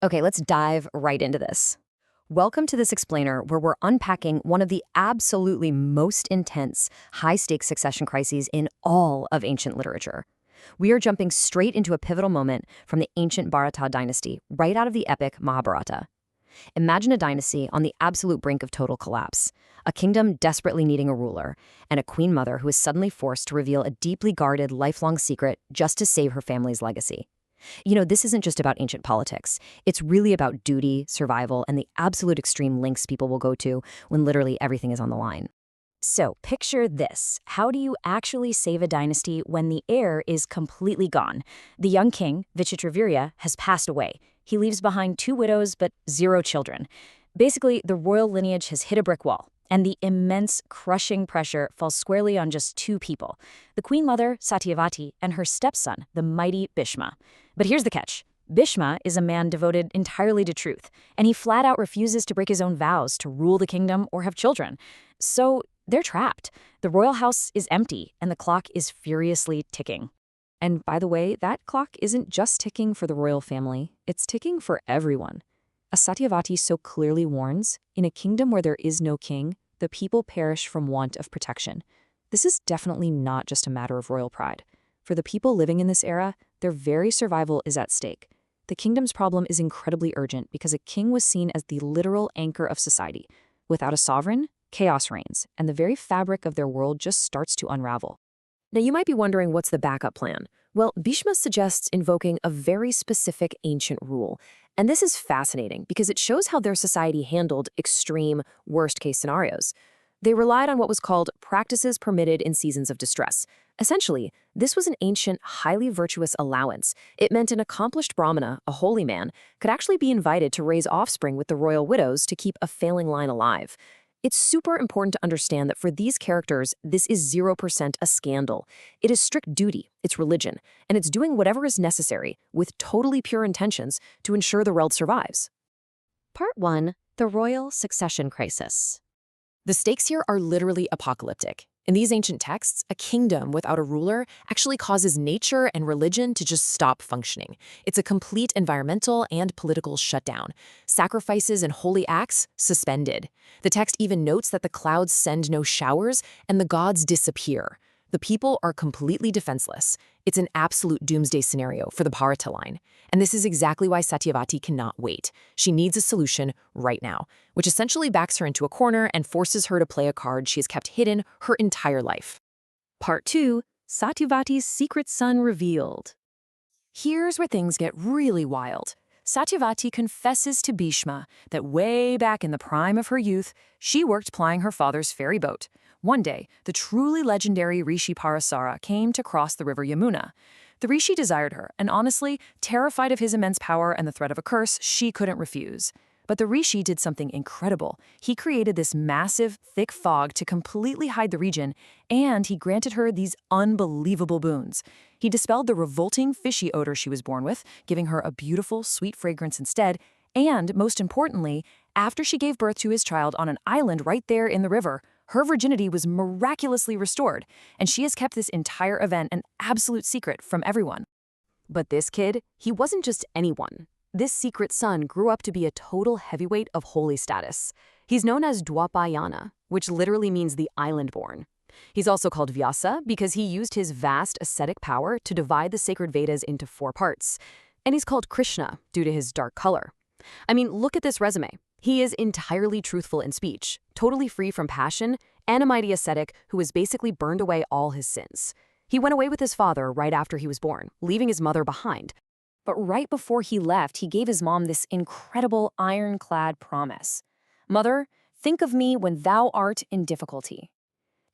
Okay, let's dive right into this. Welcome to this explainer where we're unpacking one of the absolutely most intense, high-stakes succession crises in all of ancient literature. We are jumping straight into a pivotal moment from the ancient Bharata dynasty, right out of the epic Mahabharata. Imagine a dynasty on the absolute brink of total collapse, a kingdom desperately needing a ruler, and a queen mother who is suddenly forced to reveal a deeply guarded, lifelong secret just to save her family's legacy. This isn't just about ancient politics. It's really about duty, survival, and the absolute extreme lengths people will go to when literally everything is on the line. So, picture this. How do you actually save a dynasty when the heir is completely gone? The young king, Vichitravirya, has passed away. He leaves behind 2 widows but 0 children. Basically, the royal lineage has hit a brick wall, and the immense, crushing pressure falls squarely on just 2 people: the queen mother, Satyavati, and her stepson, the mighty Bhishma. But here's the catch. Bhishma is a man devoted entirely to truth, and he flat out refuses to break his own vows to rule the kingdom or have children. So they're trapped. The royal house is empty, and the clock is furiously ticking. And by the way, that clock isn't just ticking for the royal family, it's ticking for everyone. As Satyavati so clearly warns, in a kingdom where there is no king, the people perish from want of protection. This is definitely not just a matter of royal pride. For the people living in this era, their very survival is at stake. The kingdom's problem is incredibly urgent because a king was seen as the literal anchor of society. Without a sovereign, chaos reigns, and the very fabric of their world just starts to unravel. Now, you might be wondering, what's the backup plan? Well, Bhishma suggests invoking a very specific ancient rule. And this is fascinating because it shows how their society handled extreme, worst-case scenarios. They relied on what was called practices permitted in seasons of distress. Essentially, this was an ancient, highly virtuous allowance. It meant an accomplished Brahmana, a holy man, could actually be invited to raise offspring with the royal widows to keep a failing line alive. It's super important to understand that for these characters, this is 0% a scandal. It is strict duty, it's religion, and it's doing whatever is necessary, with totally pure intentions, to ensure the realm survives. Part 1. The Royal Succession Crisis. The stakes here are literally apocalyptic. In these ancient texts, a kingdom without a ruler actually causes nature and religion to just stop functioning. It's a complete environmental and political shutdown. Sacrifices and holy acts suspended. The text even notes that the clouds send no showers and the gods disappear. The people are completely defenseless. It's an absolute doomsday scenario for the Bharata line. And this is exactly why Satyavati cannot wait. She needs a solution right now, which essentially backs her into a corner and forces her to play a card she has kept hidden her entire life. Part 2. Satyavati's secret son revealed. Here's where things get really wild. Satyavati confesses to Bhishma that way back in the prime of her youth, she worked plying her father's ferry boat. One day, the truly legendary Rishi Parasara came to cross the river Yamuna. The Rishi desired her, and honestly, terrified of his immense power and the threat of a curse, she couldn't refuse. But the Rishi did something incredible. He created this massive, thick fog to completely hide the region, and he granted her these unbelievable boons. He dispelled the revolting fishy odor she was born with, giving her a beautiful, sweet fragrance instead, and, most importantly, after she gave birth to his child on an island right there in the river, her virginity was miraculously restored, and she has kept this entire event an absolute secret from everyone. But this kid, he wasn't just anyone. This secret son grew up to be a total heavyweight of holy status. He's known as Dwapayana, which literally means the island-born. He's also called Vyasa because he used his vast ascetic power to divide the sacred Vedas into 4 parts. And he's called Krishna due to his dark color. I mean, look at this resume. He is entirely truthful in speech, totally free from passion, and a mighty ascetic who has basically burned away all his sins. He went away with his father right after he was born, leaving his mother behind. But right before he left, he gave his mom this incredible ironclad promise. "Mother, think of me when thou art in difficulty."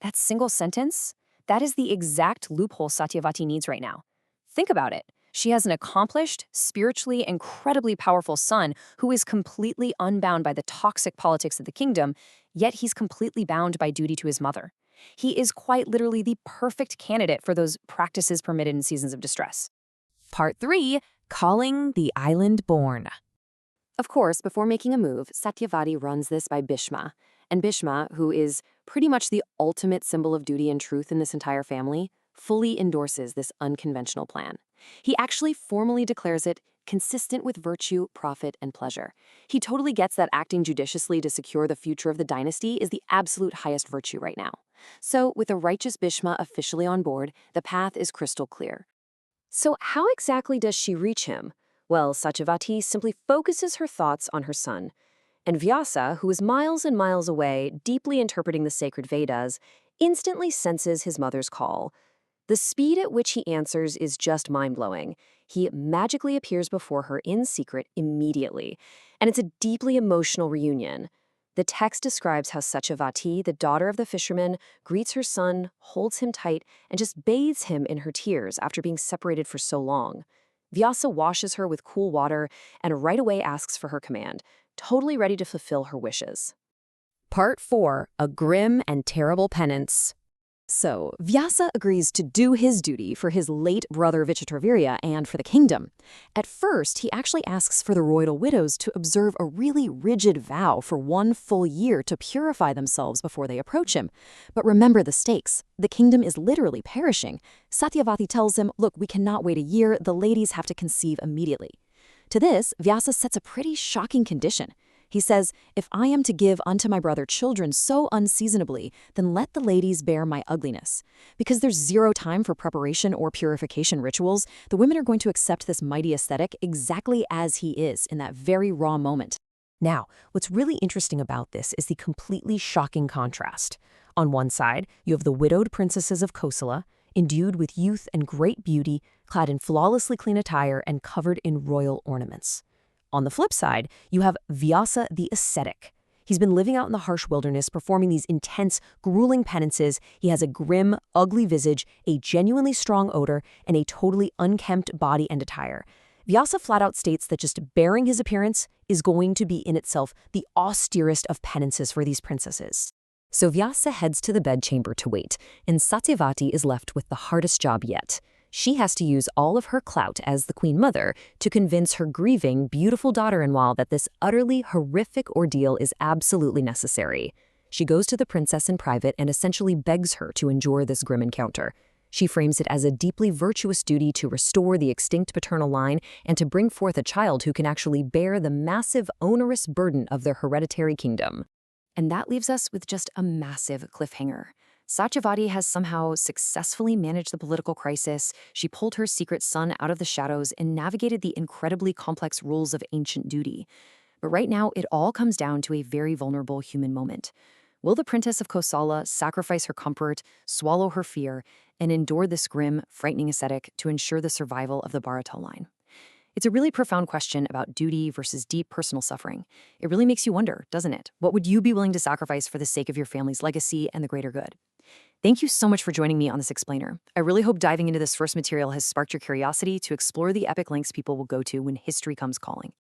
That single sentence, that is the exact loophole Satyavati needs right now. Think about it. She has an accomplished, spiritually incredibly powerful son who is completely unbound by the toxic politics of the kingdom, yet he's completely bound by duty to his mother. He is quite literally the perfect candidate for those practices permitted in seasons of distress. Part 3. Calling the Island-born. Of course, before making a move, Satyavati runs this by Bhishma. And Bhishma, who is pretty much the ultimate symbol of duty and truth in this entire family, fully endorses this unconventional plan. He actually formally declares it consistent with virtue, profit, and pleasure. He totally gets that acting judiciously to secure the future of the dynasty is the absolute highest virtue right now. So, with a righteous Bhishma officially on board, the path is crystal clear. So how exactly does she reach him? Well, Satyavati simply focuses her thoughts on her son. And Vyasa, who is miles and miles away, deeply interpreting the sacred Vedas, instantly senses his mother's call. The speed at which he answers is just mind-blowing. He magically appears before her in secret immediately. And it's a deeply emotional reunion. The text describes how Satyavati, the daughter of the fisherman, greets her son, holds him tight, and just bathes him in her tears after being separated for so long. Vyasa washes her with cool water and right away asks for her command, totally ready to fulfill her wishes. Part 4. A Grim and Terrible Penance. So, Vyasa agrees to do his duty for his late brother Vichitravirya and for the kingdom. At first, he actually asks for the royal widows to observe a really rigid vow for 1 full year to purify themselves before they approach him. But remember the stakes. The kingdom is literally perishing. Satyavati tells him, look, we cannot wait a year, the ladies have to conceive immediately. To this, Vyasa sets a pretty shocking condition. He says, if I am to give unto my brother children so unseasonably, then let the ladies bear my ugliness. Because there's zero time for preparation or purification rituals, the women are going to accept this mighty aesthetic exactly as he is in that very raw moment. Now, what's really interesting about this is the completely shocking contrast. On one side, you have the widowed princesses of Kosala, endued with youth and great beauty, clad in flawlessly clean attire and covered in royal ornaments. On the flip side, you have Vyasa the ascetic. He's been living out in the harsh wilderness, performing these intense, grueling penances. He has a grim, ugly visage, a genuinely strong odor, and a totally unkempt body and attire. Vyasa flat out states that just bearing his appearance is going to be in itself the austerest of penances for these princesses. So Vyasa heads to the bedchamber to wait, and Satyavati is left with the hardest job yet. She has to use all of her clout as the queen mother to convince her grieving, beautiful daughter-in-law that this utterly horrific ordeal is absolutely necessary. She goes to the princess in private and essentially begs her to endure this grim encounter. She frames it as a deeply virtuous duty to restore the extinct paternal line and to bring forth a child who can actually bear the massive, onerous burden of their hereditary kingdom. And that leaves us with just a massive cliffhanger. Satyavati has somehow successfully managed the political crisis. She pulled her secret son out of the shadows and navigated the incredibly complex rules of ancient duty. But right now, it all comes down to a very vulnerable human moment. Will the Princess of Kosala sacrifice her comfort, swallow her fear, and endure this grim, frightening ascetic to ensure the survival of the Bharata line? It's a really profound question about duty versus deep personal suffering. It really makes you wonder, doesn't it? What would you be willing to sacrifice for the sake of your family's legacy and the greater good? Thank you so much for joining me on this explainer. I really hope diving into this first material has sparked your curiosity to explore the epic lengths people will go to when history comes calling.